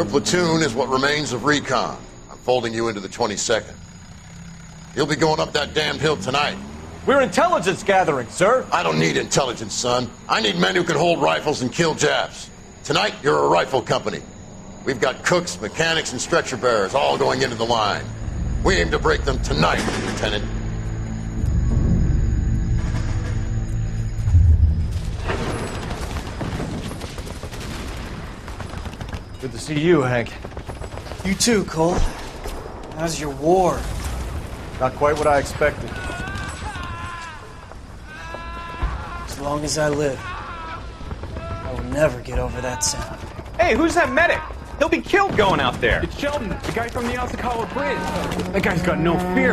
Your platoon is what remains of recon. I'm folding you into the 22nd. You'll be going up that damned hill tonight. We're intelligence gathering, sir. I don't need intelligence, son. I need men who can hold rifles and kill Japs. Tonight, you're a rifle company. We've got cooks, mechanics, and stretcher bearers all going into the line. We aim to break them tonight, Lieutenant. Good to see you, Hank. You too, Cole. How's your war? Not quite what I expected. As long as I live, I will never get over that sound. Hey, who's that medic? He'll be killed going out there. It's Sheldon, the guy from the Osakawa Bridge. That guy's got no fear.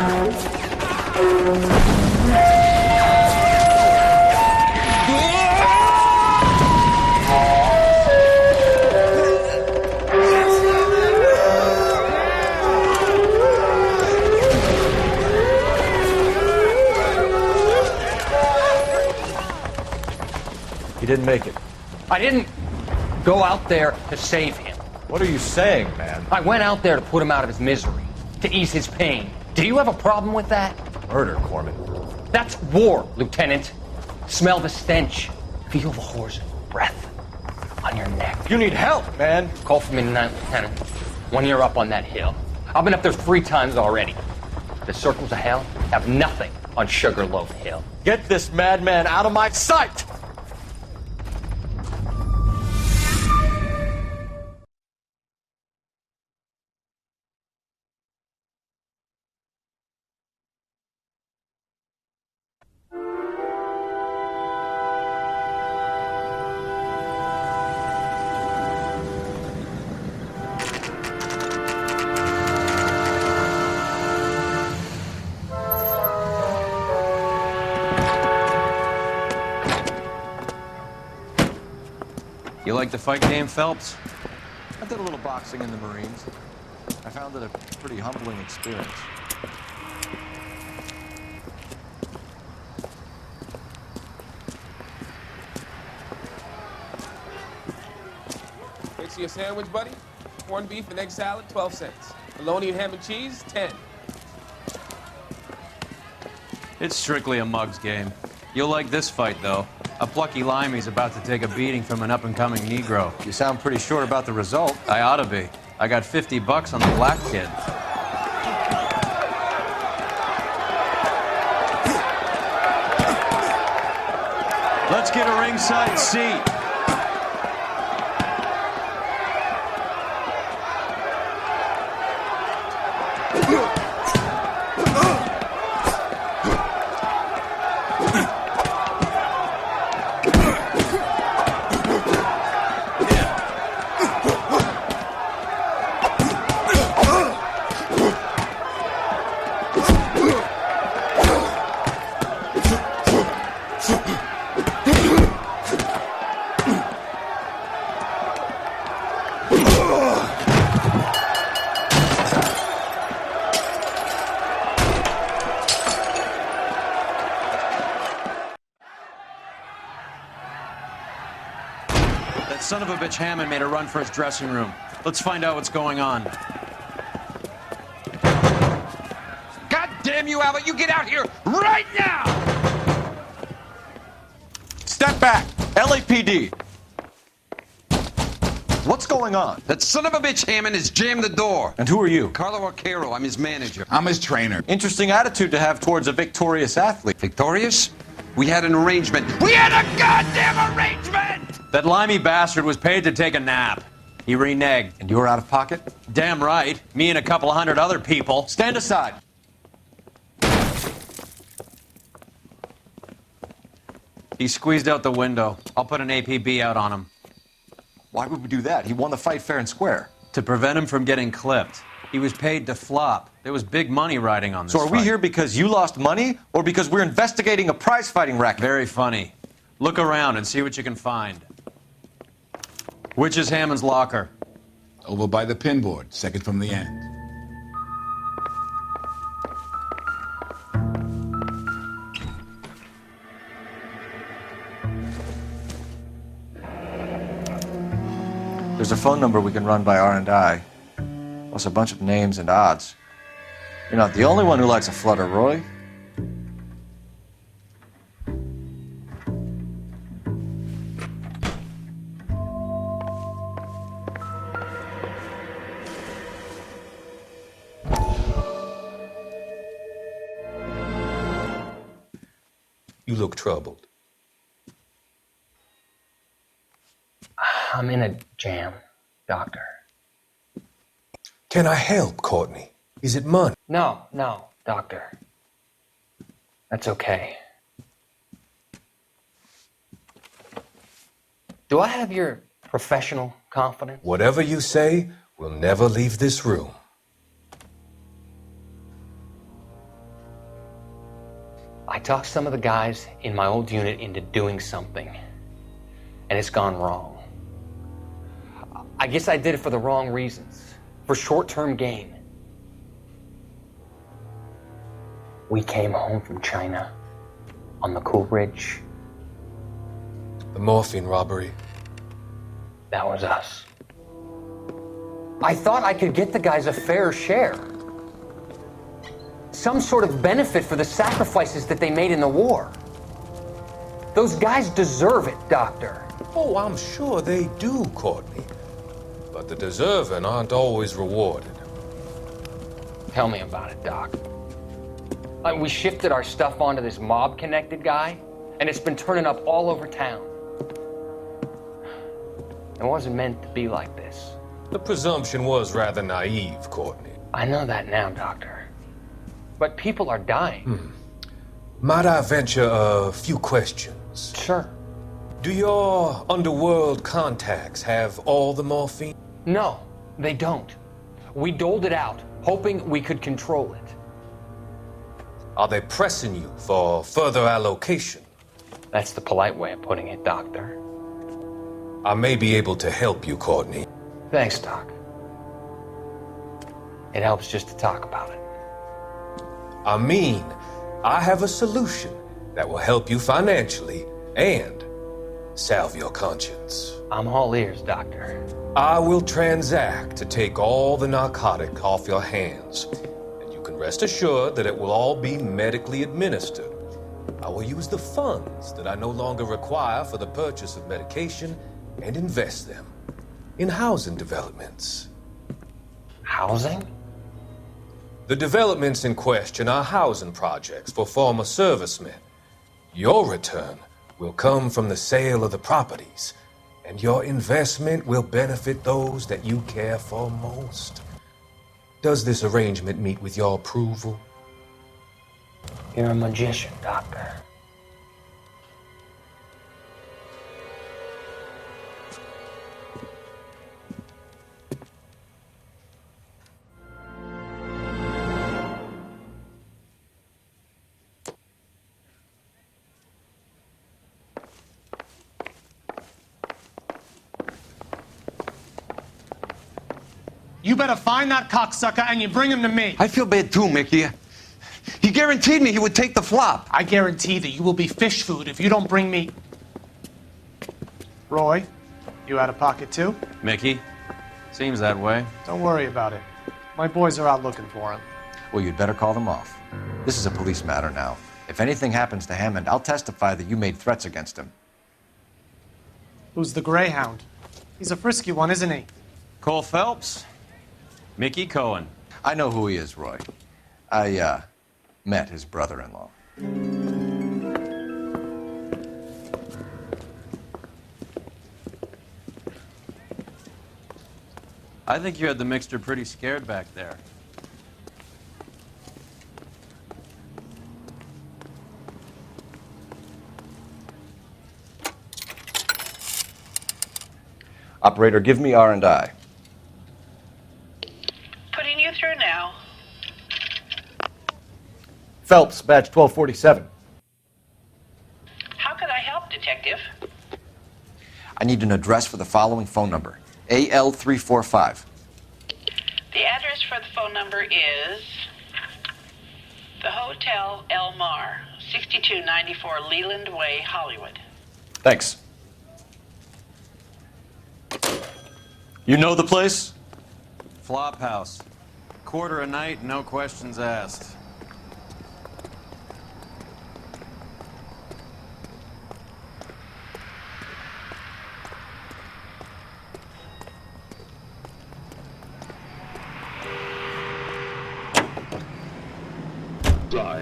He didn't make it. I didn't go out there to save him. What are you saying, man? I went out there to put him out of his misery, to ease his pain. Do you have a problem with that? Murder, Corman. That's war, Lieutenant. Smell the stench. Feel the horse's breath on your neck. You need help, man. Call for me tonight, Lieutenant. When you're up on that hill. I've been up there 3 times already. The circles of hell have nothing on Sugarloaf Hill. Get this madman out of my sight! You like the fight game, Phelps? I did a little boxing in the Marines. I found it a pretty humbling experience. Fix you a sandwich, buddy? Corned beef and egg salad, 12 cents. Bologna and ham and cheese, 10. It's strictly a mug's game. You'll like this fight, though. A plucky limey's about to take a beating from an up-and-coming Negro. You sound pretty sure about the result. I ought to be. I got $50 on the black kid. Let's get a ringside seat. That son of a bitch Hammond made a run for his dressing room. Let's find out what's going on. God damn you, Albert! You get out here right now! Step back! LAPD! What's going on? That son of a bitch Hammond has jammed the door. And who are you? Carlo Arcaro, I'm his manager. I'm his trainer. Interesting attitude to have towards a victorious athlete. Victorious? We had an arrangement. We had a goddamn arrangement! That limey bastard was paid to take a nap. He reneged. And you were out of pocket? Damn right. Me and a couple of hundred other people. Stand aside. He squeezed out the window. I'll put an APB out on him. Why would we do that? He won the fight fair and square. To prevent him from getting clipped. He was paid to flop. There was big money riding on this So are we fight. here because you lost money or because we're investigating a prize-fighting racket? Very funny. Look around and see what you can find. Which is Hammond's locker? Over by the pinboard, second from the end. There's a phone number we can run by R&I, plus a bunch of names and odds. You're not the only one who likes a flutter, Roy. You look troubled. I'm in a jam, Doctor. Can I help, Courtney? Is it money? No, Doctor. That's okay. Do I have your professional confidence? Whatever you say, we'll never leave this room. I talked some of the guys in my old unit into doing something, and it's gone wrong. I guess I did it for the wrong reasons, for short-term gain. We came home from China on the Cool Ridge. The morphine robbery. That was us. I thought I could get the guys a fair share. Some sort of benefit for the sacrifices that they made in the war. Those guys deserve it, Doctor. Oh, I'm sure they do, Courtney. But the deserving aren't always rewarded. Tell me about it, Doc. We shifted our stuff onto this mob-connected guy, and it's been turning up all over town. It wasn't meant to be like this. The presumption was rather naive, Courtney. I know that now, Doctor. But people are dying. Might I venture a few questions? Sure. Do your underworld contacts have all the morphine? No, they don't. We doled it out, hoping we could control it. Are they pressing you for further allocation? That's the polite way of putting it, Doctor. I may be able to help you, Courtney. Thanks, Doc. It helps just to talk about it. I mean, I have a solution that will help you financially and salve your conscience. I'm all ears, Doctor. I will transact to take all the narcotic off your hands, and you can rest assured that it will all be medically administered. I will use the funds that I no longer require for the purchase of medication and invest them in housing developments. Housing? The developments in question are housing projects for former servicemen. Your return will come from the sale of the properties, and your investment will benefit those that you care for most. Does this arrangement meet with your approval? You're a magician, Doctor. You better find that cocksucker and you bring him to me. I feel bad too, Mickey. He guaranteed me he would take the flop. I guarantee that you will be fish food if you don't bring me... Roy, you out of pocket too? Mickey? Seems that way. Don't worry about it. My boys are out looking for him. Well, you'd better call them off. This is a police matter now. If anything happens to Hammond, I'll testify that you made threats against him. Who's the Greyhound? He's a frisky one, isn't he? Cole Phelps? Mickey Cohen. I know who he is, Roy. I, met his brother-in-law. I think you had the mixture pretty scared back there. Operator, give me R&I. Putting you through now. Phelps, badge 1247. How can I help, Detective? I need an address for the following phone number. AL345. The address for the phone number is the Hotel El Mar, 6294 Leland Way, Hollywood. Thanks. You know the place? Flop house. Quarter a night, no questions asked.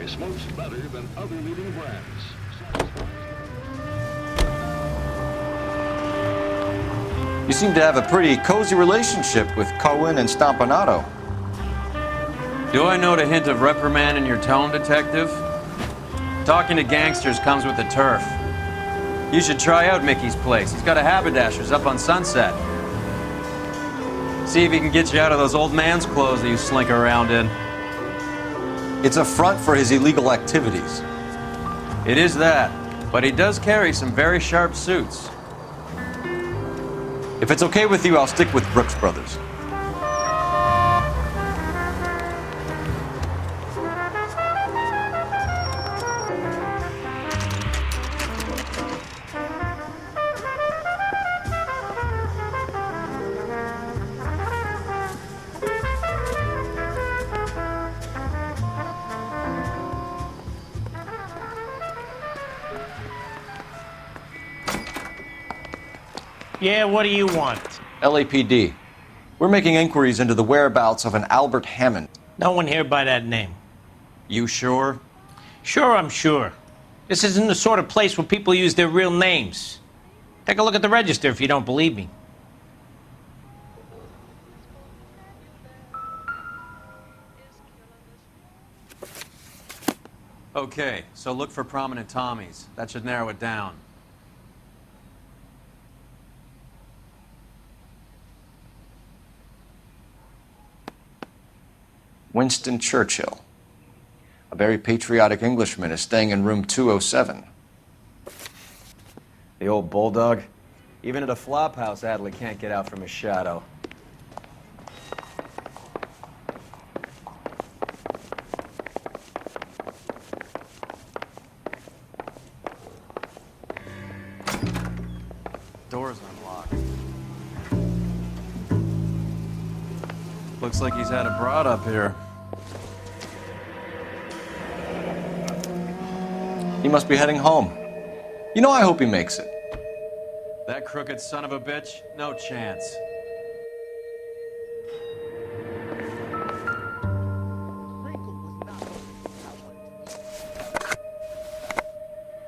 Smokes better than other leading brands. You seem to have a pretty cozy relationship with Cohen and Stompanato. Do I note a hint of reprimand in your tone, detective? Talking to gangsters comes with the turf. You should try out Mickey's place. He's got a haberdasher's up on Sunset. See if he can get you out of those old man's clothes that you slink around in. It's a front for his illegal activities. It is that, but he does carry some very sharp suits. If it's okay with you, I'll stick with Brooks Brothers. Yeah, what do you want? LAPD. We're making inquiries into the whereabouts of an Albert Hammond. No one here by that name. You sure? Sure, I'm sure. This isn't the sort of place where people use their real names. Take a look at the register if you don't believe me. Okay, so look for prominent Tommies. That should narrow it down. Winston Churchill. A very patriotic Englishman is staying in room 207. The old bulldog. Even at a flop house, Adley can't get out from his shadow. Door's unlocked. Looks like he's had a broad up here. He must be heading home. You know, I hope he makes it. That crooked son of a bitch? No chance.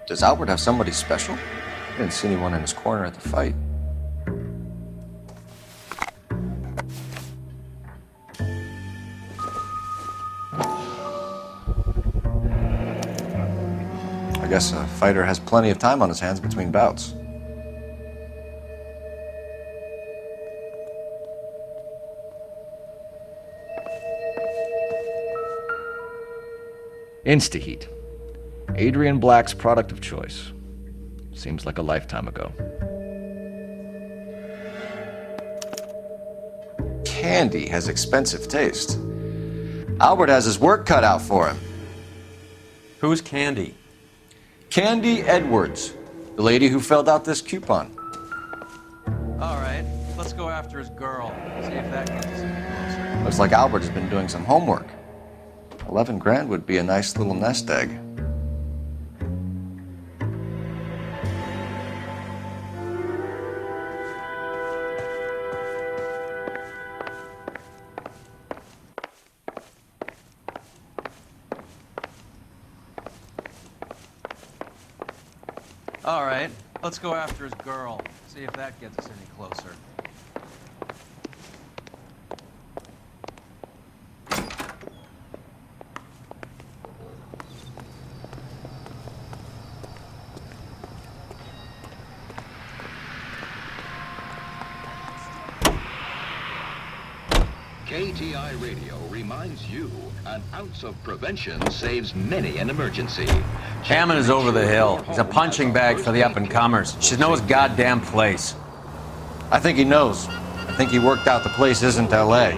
Does Albert have somebody special? I didn't see anyone in his corner at the fight. I guess a fighter has plenty of time on his hands between bouts. Instaheat. Adrian Black's product of choice. Seems like a lifetime ago. Candy has expensive taste. Albert has his work cut out for him. Who's Candy? Candy Edwards, the lady who filled out this coupon. All right, let's go after his girl. See if that gets us any closer. Looks like Albert has been doing some homework. 11 grand would be a nice little nest egg. All right, let's go after his girl. See if that gets us any closer. KTI Radio reminds you, an ounce of prevention saves many an emergency. Hammond is over the hill. He's a punching bag for the up-and-comers. Should know his goddamn place. I think he knows. I think he worked out the place isn't L.A.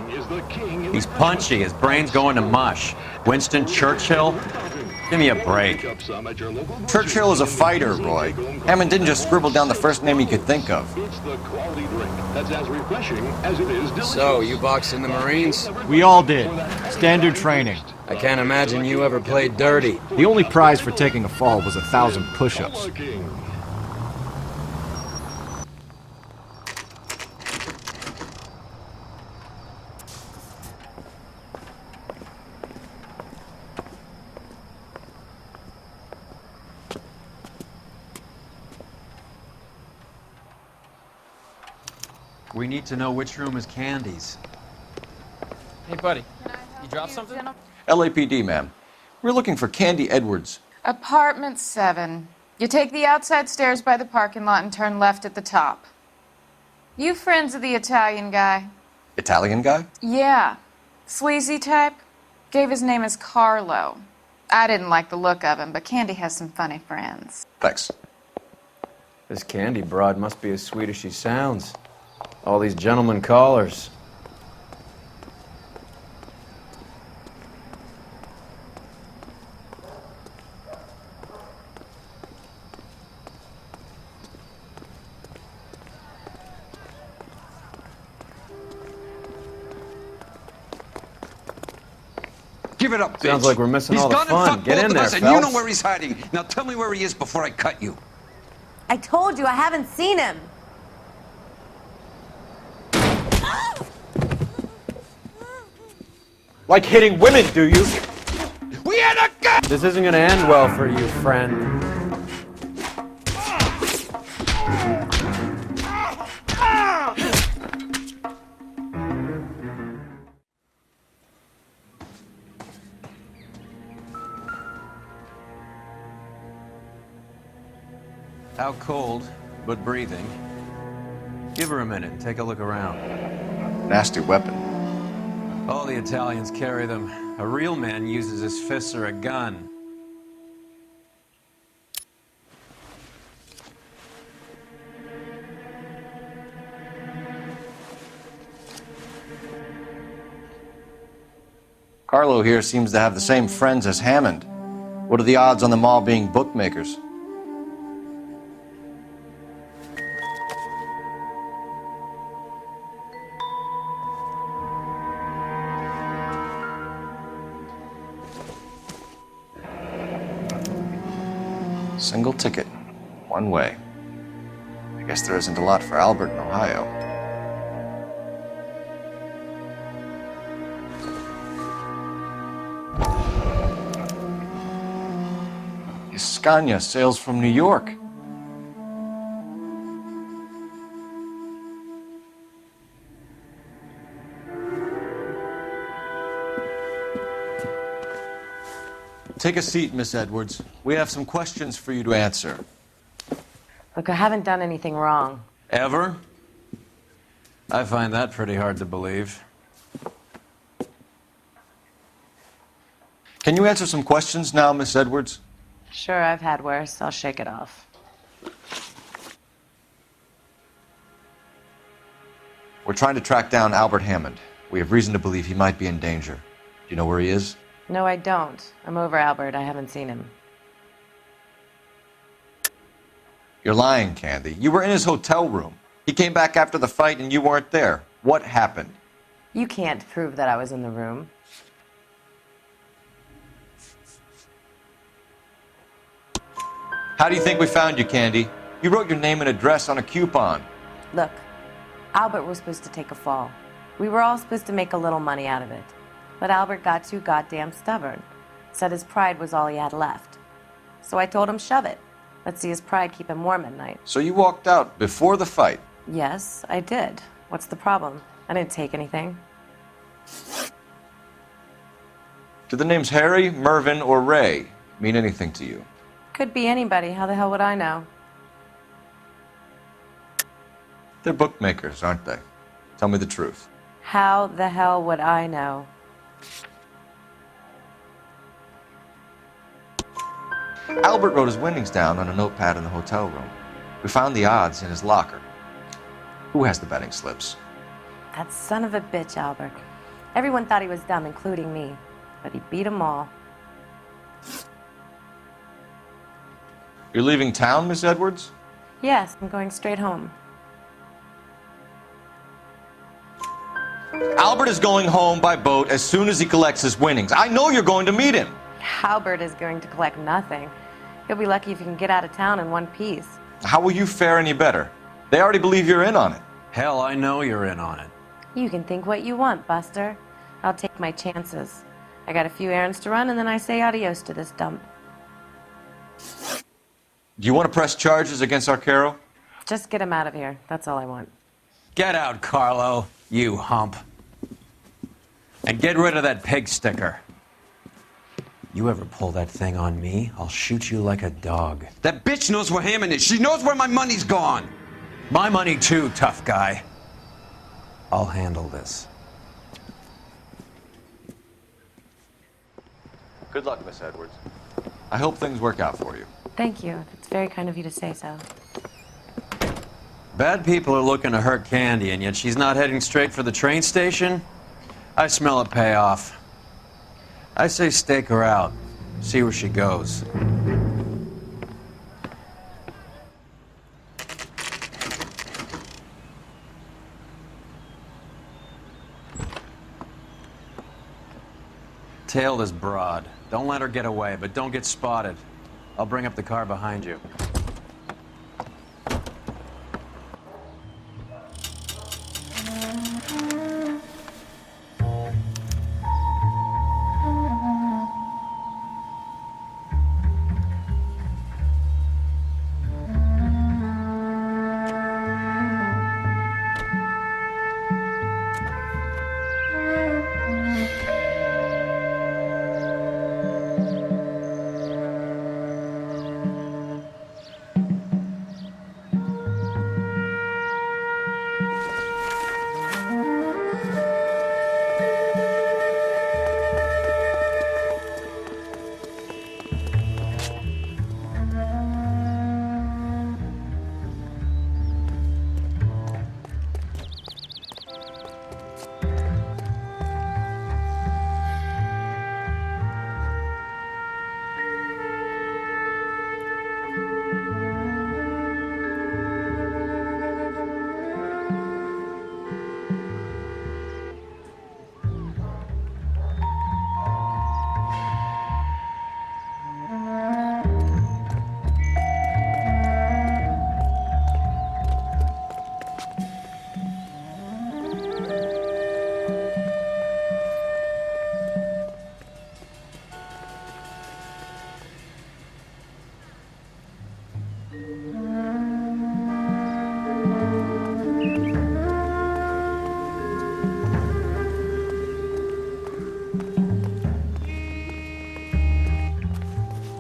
He's punchy. His brain's going to mush. Winston Churchill? Give me a break. Churchill is a fighter, Roy. Hammond didn't just scribble down the first name he could think of. It's the quality drink that's as refreshing as it is delicious. So, you boxed in the Marines? We all did. Standard training. I can't imagine you ever played dirty. The only prize for taking a fall was 1,000 push-ups. We need to know which room is Candy's. Hey, buddy. You dropped something? LAPD, ma'am. We're looking for Candy Edwards. Apartment 7. You take the outside stairs by the parking lot and turn left at the top. You friends of the Italian guy? Italian guy? Yeah. Sleazy type? Gave his name as Carlo. I didn't like the look of him, but Candy has some funny friends. Thanks. This Candy broad must be as sweet as she sounds. All these gentlemen callers. Give it up, bitch. Sounds like we're missing all the fun. He's gone and fucked Get both in of there, us, and you know Phelps. where he's hiding. Now tell me where he is before I cut you. I told you I haven't seen him. Like hitting women, do you? We had a gun! This isn't gonna end well for you, friend. Out cold, but breathing. Give her a minute and take a look around. Nasty weapon. All the Italians carry them. A real man uses his fists or a gun. Carlo here seems to have the same friends as Hammond. What are the odds on them all being bookmakers? Single ticket, one way. I guess there isn't a lot for Albert in Ohio. Scania sails from New York. Take a seat, Miss Edwards. We have some questions for you to answer. Look, I haven't done anything wrong. Ever? I find that pretty hard to believe. Can you answer some questions now, Miss Edwards? Sure, I've had worse. I'll shake it off. We're trying to track down Albert Hammond. We have reason to believe he might be in danger. Do you know where he is? No, I don't. I'm over Albert. I haven't seen him. You're lying, Candy. You were in his hotel room. He came back after the fight and you weren't there. What happened? You can't prove that I was in the room. How do you think we found you, Candy? You wrote your name and address on a coupon. Look, Albert was supposed to take a fall. We were all supposed to make a little money out of it. But Albert got too goddamn stubborn. Said his pride was all he had left. So I told him, shove it. Let's see his pride keep him warm at night. So you walked out before the fight? Yes, I did. What's the problem? I didn't take anything. Do the names Harry, Mervyn, or Ray mean anything to you? Could be anybody. How the hell would I know? They're bookmakers, aren't they? Tell me the truth. How the hell would I know? Albert wrote his winnings down on a notepad in the hotel room. We found the odds in his locker. Who has the betting slips? That son of a bitch, Albert. Everyone thought he was dumb, including me. But he beat them all. You're leaving town, Miss Edwards? Yes, I'm going straight home. Albert is going home by boat as soon as he collects his winnings. I know you're going to meet him. Albert is going to collect nothing. He'll be lucky if he can get out of town in one piece. How will you fare any better? They already believe you're in on it. Hell, I know you're in on it. You can think what you want, Buster. I'll take my chances. I got a few errands to run, and then I say adios to this dump. Do you want to press charges against Arcaro? Just get him out of here. That's all I want. Get out, Carlo, you hump. And get rid of that pig sticker. You ever pull that thing on me, I'll shoot you like a dog. That bitch knows where Hammond is. She knows where my money's gone. My money too, tough guy. I'll handle this. Good luck, Miss Edwards. I hope things work out for you. Thank you. It's very kind of you to say so. Bad people are looking to hurt Candy, and yet she's not heading straight for the train station? I smell a payoff. I say stake her out. See where she goes. Tail this broad. Don't let her get away, but don't get spotted. I'll bring up the car behind you.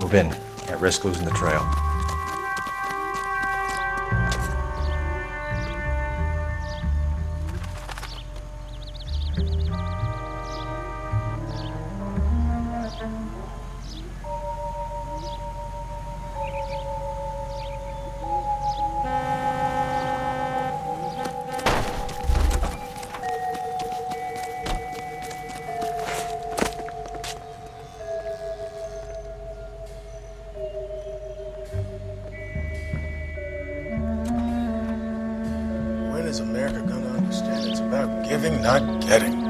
Move in. Can't risk losing the trail. When is America gonna understand it's about giving, not getting?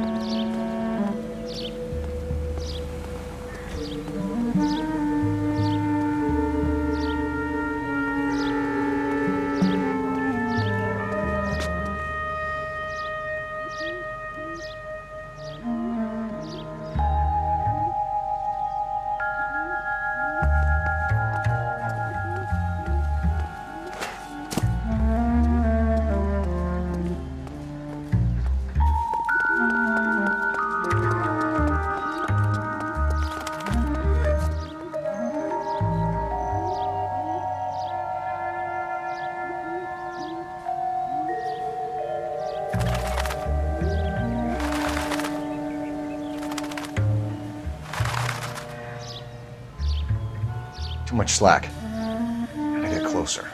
Too much slack. Gotta get closer.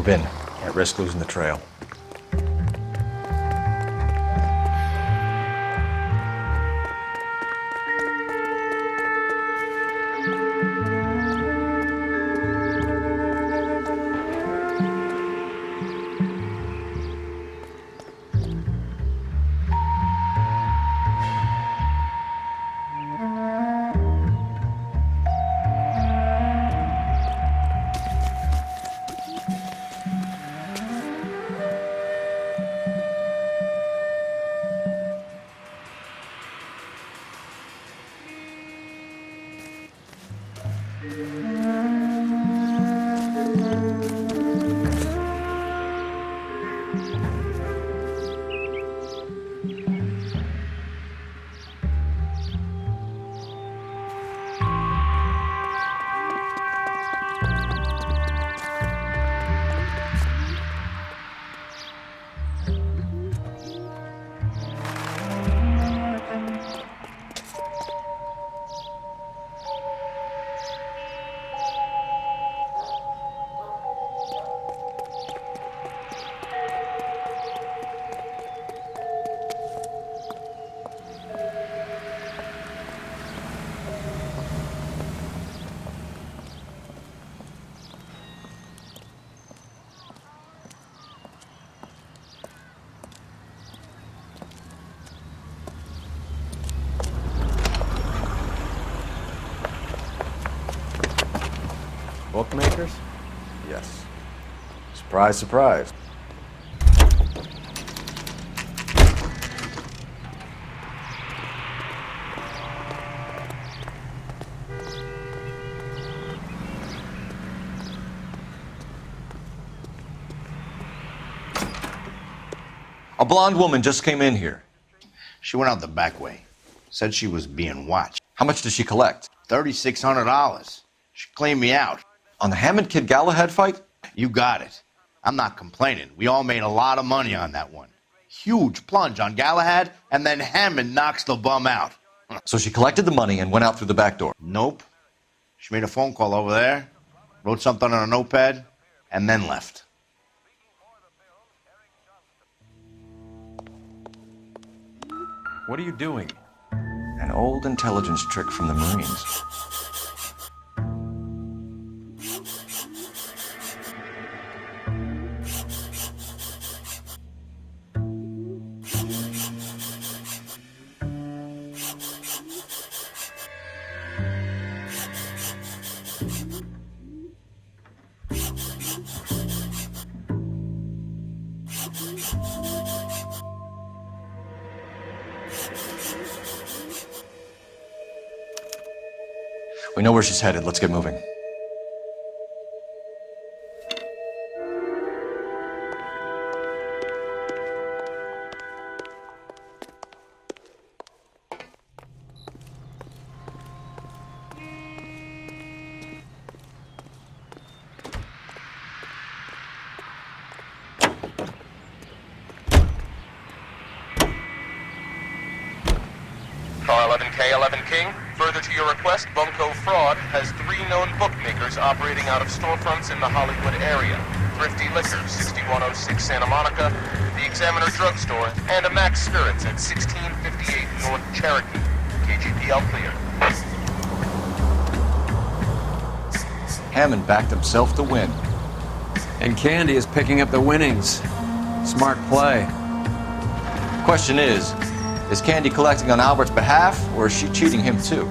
Move in. Can't risk losing the trail. Bookmakers? Yes. Surprise, surprise. A blonde woman just came in here. She went out the back way. Said she was being watched. How much did she collect? $3,600. She cleaned me out. On the Hammond Kid Galahad fight? You got it. I'm not complaining. We all made a lot of money on that one. Huge plunge on Galahad, and then Hammond knocks the bum out. So she collected the money and went out through the back door? Nope. She made a phone call over there, wrote something on a notepad, and then left. What are you doing? An old intelligence trick from the Marines. We know where she's headed. Let's get moving. Car 11K, 11 King. Further to your request, Bunko Fraud has 3 known bookmakers operating out of storefronts in the Hollywood area. Thrifty Liquor, 6106 Santa Monica, the Examiner Drugstore, and a Max Spirits at 1658 North Cherokee. KGPL clear. Hammond backed himself to win. And Candy is picking up the winnings. Smart play. Question is Candy collecting on Albert's behalf, or is she cheating him too?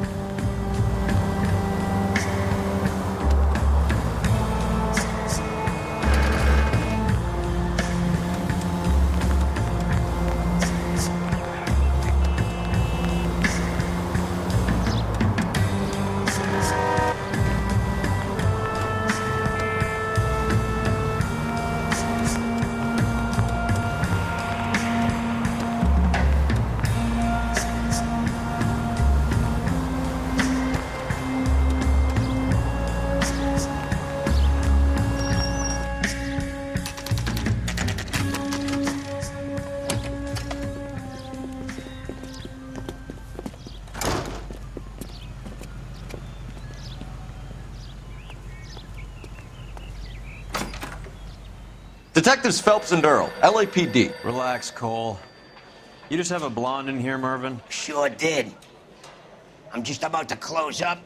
Detectives Phelps and Earl, LAPD. Relax, Cole. You just have a blonde in here, Mervyn? Sure did. I'm just about to close up.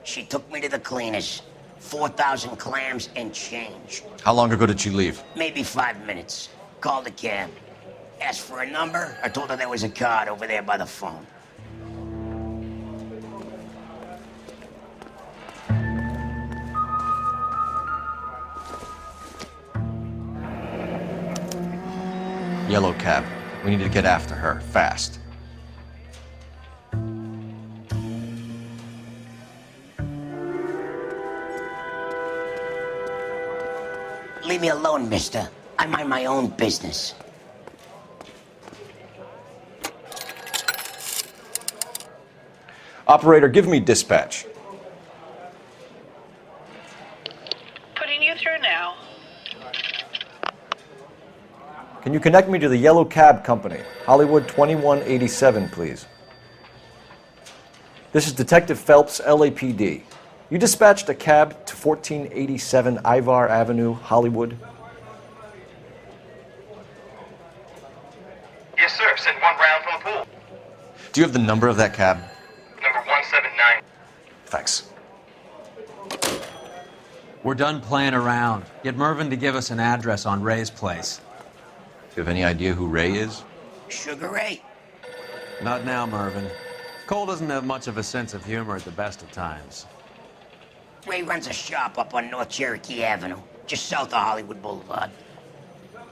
She took me to the cleaners. 4,000 clams and change. How long ago did she leave? Maybe 5 minutes. Called a cab. Asked for a number. I told her there was a card over there by the phone. Yellow cab. We need to get after her, fast. Leave me alone, mister. I mind my own business. Operator, give me dispatch. Putting you through now. Can you connect me to the Yellow Cab Company, Hollywood 2187, please? This is Detective Phelps, LAPD. You dispatched a cab to 1487 Ivar Avenue, Hollywood? Yes, sir. Send one round from the pool. Do you have the number of that cab? Number 179. Thanks. We're done playing around. Get Mervyn to give us an address on Ray's place. Do you have any idea who Ray is? Sugar Ray. Not now, Mervyn. Cole doesn't have much of a sense of humor at the best of times. Ray runs a shop up on North Cherokee Avenue, just south of Hollywood Boulevard. Well,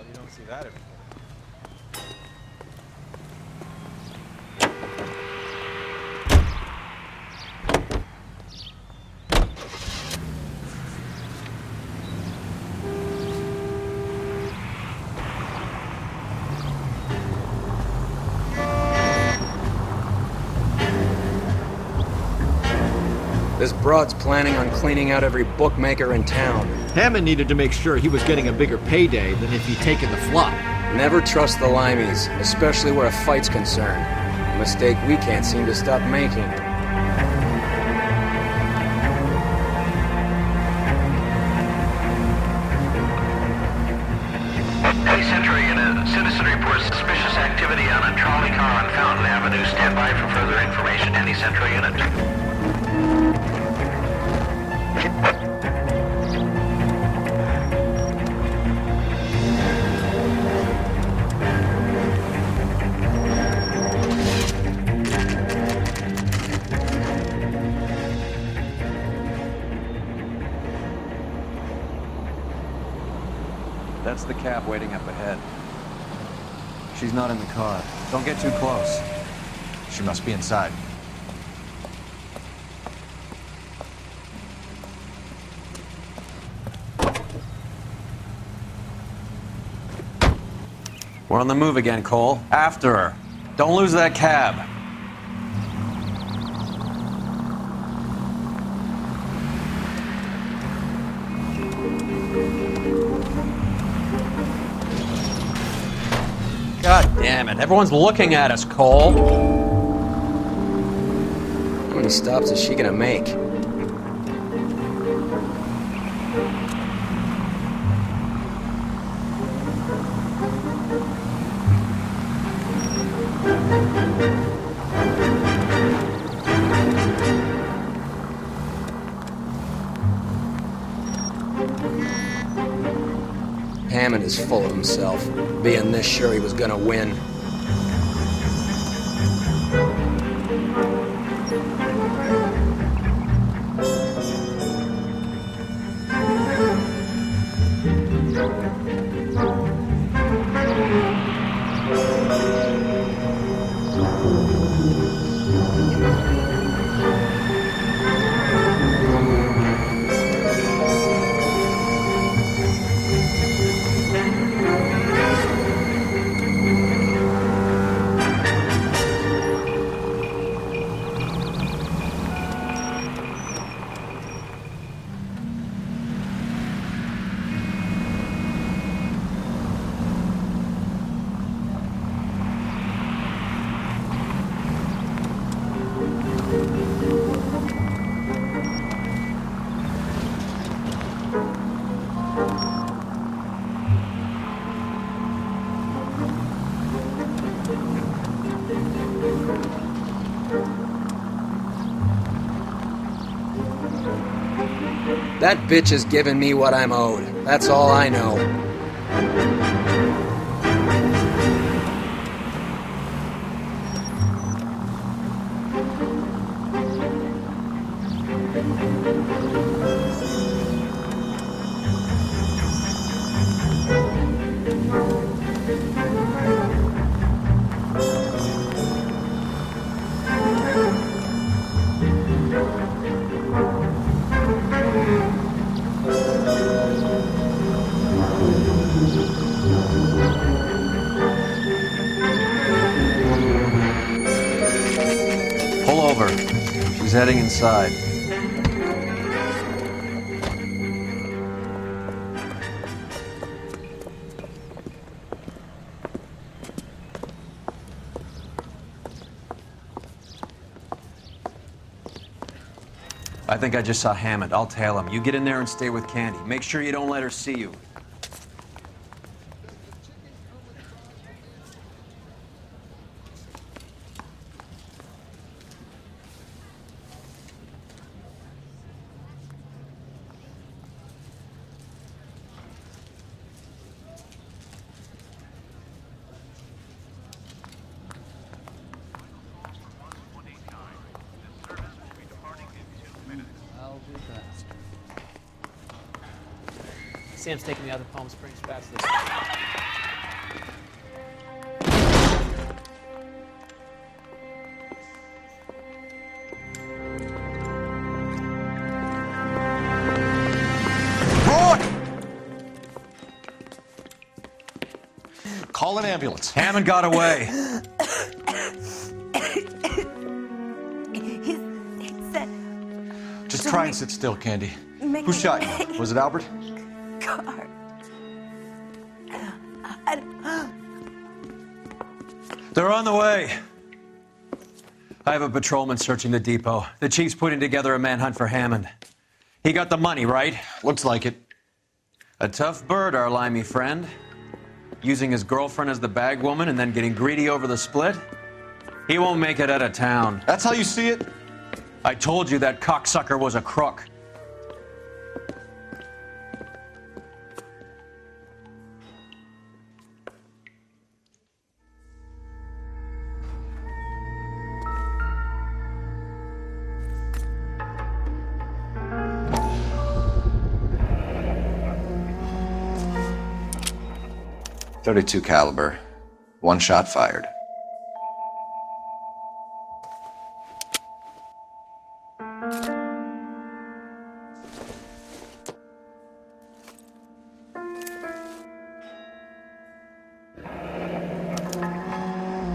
you don't see that every day. This broad's planning on cleaning out every bookmaker in town. Hammond needed to make sure he was getting a bigger payday than if he'd taken the flop. Never trust the limeys, especially where a fight's concerned. A mistake we can't seem to stop making. Hey, Century Unit. Citizen reports suspicious activity on a trolley car on Fountain Avenue. Stand by for further information. Any Central Unit. That's the cab waiting up ahead. She's not in the car. Don't get too close. She must be inside. We're on the move again, Cole. After her. Don't lose that cab. God damn it. Everyone's looking at us, Cole. How many stops is she gonna make? Hammond is full of himself, being this sure he was gonna win. That bitch has given me what I'm owed. That's all I know. Pull over. She's heading inside. I think I just saw Hammond. I'll tail him. You get in there and stay with Candy. Make sure you don't let her see you. Sam's taking me out of Palm Springs fast. Call an ambulance. Hammond got away. He said... Just try and sit still, Candy. Make Who shot you? Was it Albert? car. They're on the way. I have a patrolman searching the depot. The chief's putting together a manhunt for Hammond. He got the money, right? Looks like it. A tough bird, our limey friend. Using his girlfriend as the bag woman and then getting greedy over the split. He won't make it out of town. That's how you see it? I told you that cocksucker was a crook. .32 caliber. One shot fired.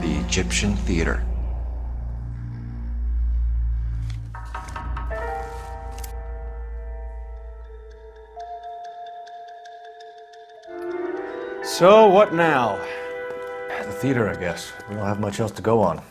The Egyptian Theater. So, what now? The theater, I guess. We don't have much else to go on.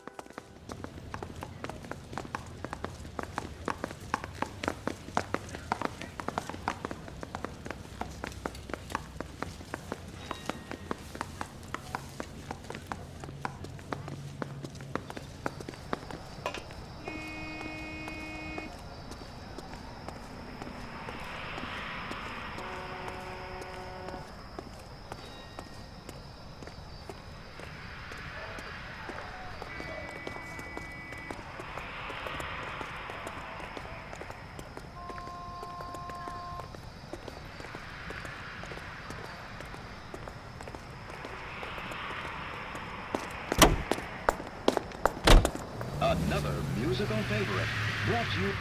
Another musical favorite brought to you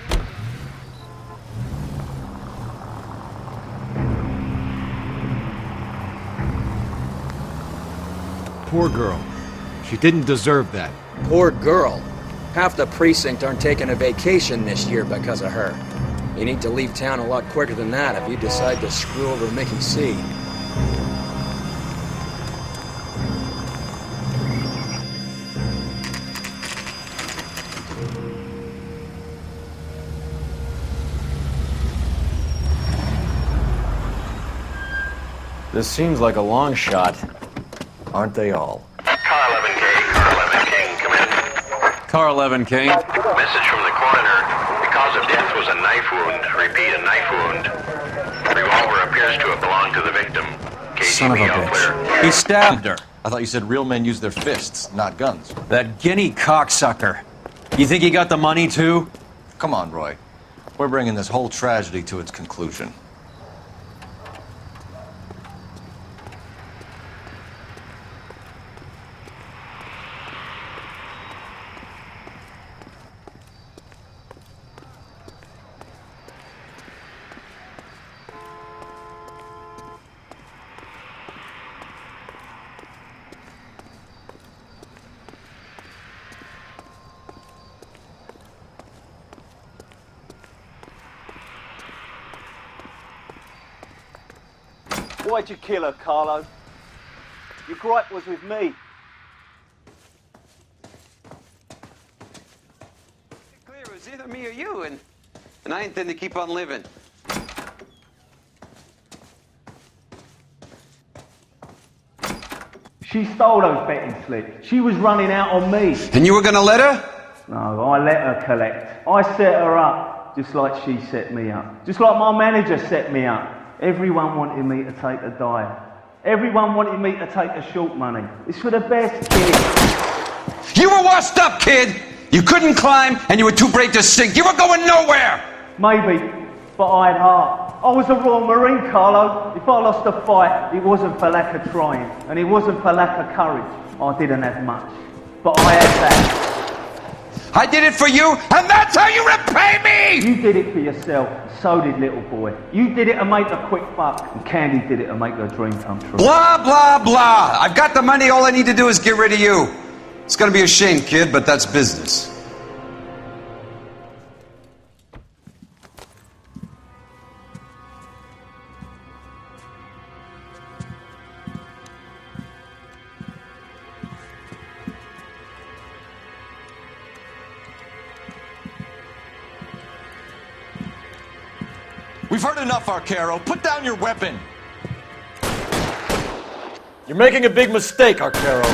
by... Poor girl. She didn't deserve that. Poor girl. Half the precinct aren't taking a vacation this year because of her. You need to leave town a lot quicker than that if you decide to screw over Mickey C. This seems like a long shot. Aren't they all? Car 11K, Car 11 King, come in. Car 11 King. Message from the coroner. Because Cause of death was a knife wound. Repeat, a knife wound. Revolver appears to have belonged to the victim. Son of a KGB all bitch. clear. He stabbed her. I thought you said real men use their fists, not guns. That guinea cocksucker. You think he got the money, too? Come on, Roy. We're bringing this whole tragedy to its conclusion. Why'd you kill her, Carlo? Your gripe was with me. Clear, it was either me or you, and I intend to keep on living. She stole those betting slips. She was running out on me. And you were gonna let her? No, I let her collect. I set her up, just like she set me up. Just like my manager set me up. Everyone wanted me to take a dive. Everyone wanted me to take the short money. It's for the best, kid. You were washed up, kid! You couldn't climb, and you were too brave to sink. You were going nowhere! Maybe, but I had heart. I was a Royal Marine, Carlo. If I lost a fight, it wasn't for lack of trying, and it wasn't for lack of courage. I didn't have much, but I had that. I did it for you, and that's how you repay me! You did it for yourself, so did little boy. You did it to make a quick buck, and Candy did it to make her dream come true. Blah, blah, blah. I've got the money, all I need to do is get rid of you. It's gonna be a shame, kid, but that's business. We've heard enough, Arcaro. Put down your weapon. You're making a big mistake, Arcaro.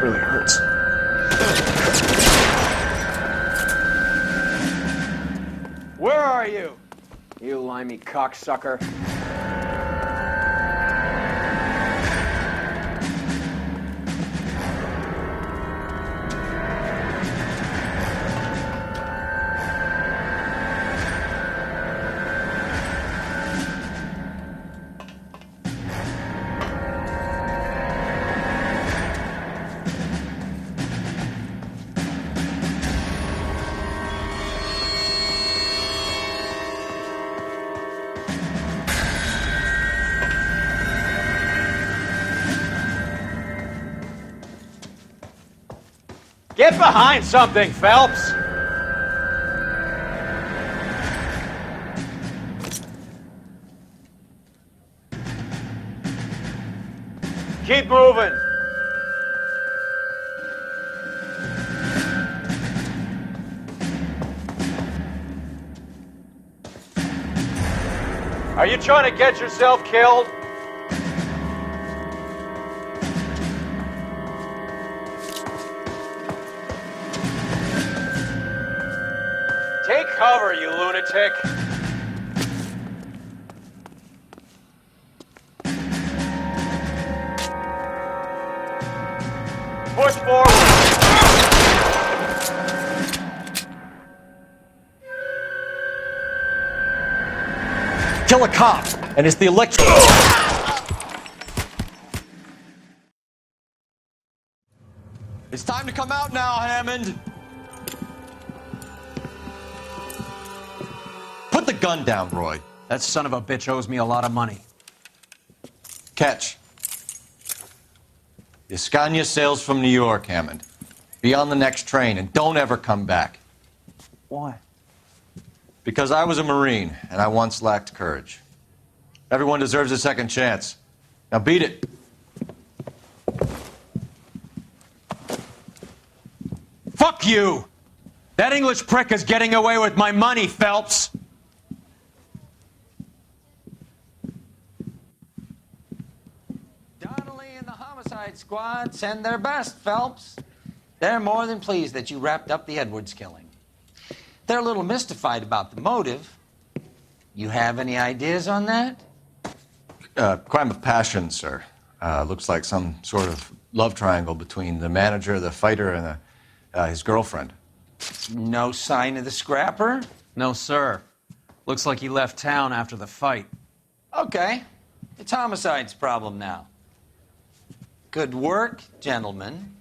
Really hurts. Where are you? You limey cocksucker. Get behind something, Phelps! Keep moving! Are you trying to get yourself killed? Take cover, you lunatic! Push forward! Kill a cop, and it's the electric. It's time to come out now, Hammond. Put the gun down, Roy. That son of a bitch owes me a lot of money. Catch. The Scania sails from New York, Hammond. Be on the next train and don't ever come back. Why? Because I was a Marine and I once lacked courage. Everyone deserves a second chance. Now beat it. Fuck you! That English prick is getting away with my money, Phelps! Donnelly and the homicide squad send their best, Phelps. They're more than pleased that you wrapped up the Edwards killing. They're a little mystified about the motive. You have any ideas on that? Crime of passion, sir. Looks like some sort of love triangle between the manager, the fighter, and his girlfriend. No sign of the scrapper? No, sir. Looks like he left town after the fight. Okay. It's homicide's problem now. Good work, gentlemen.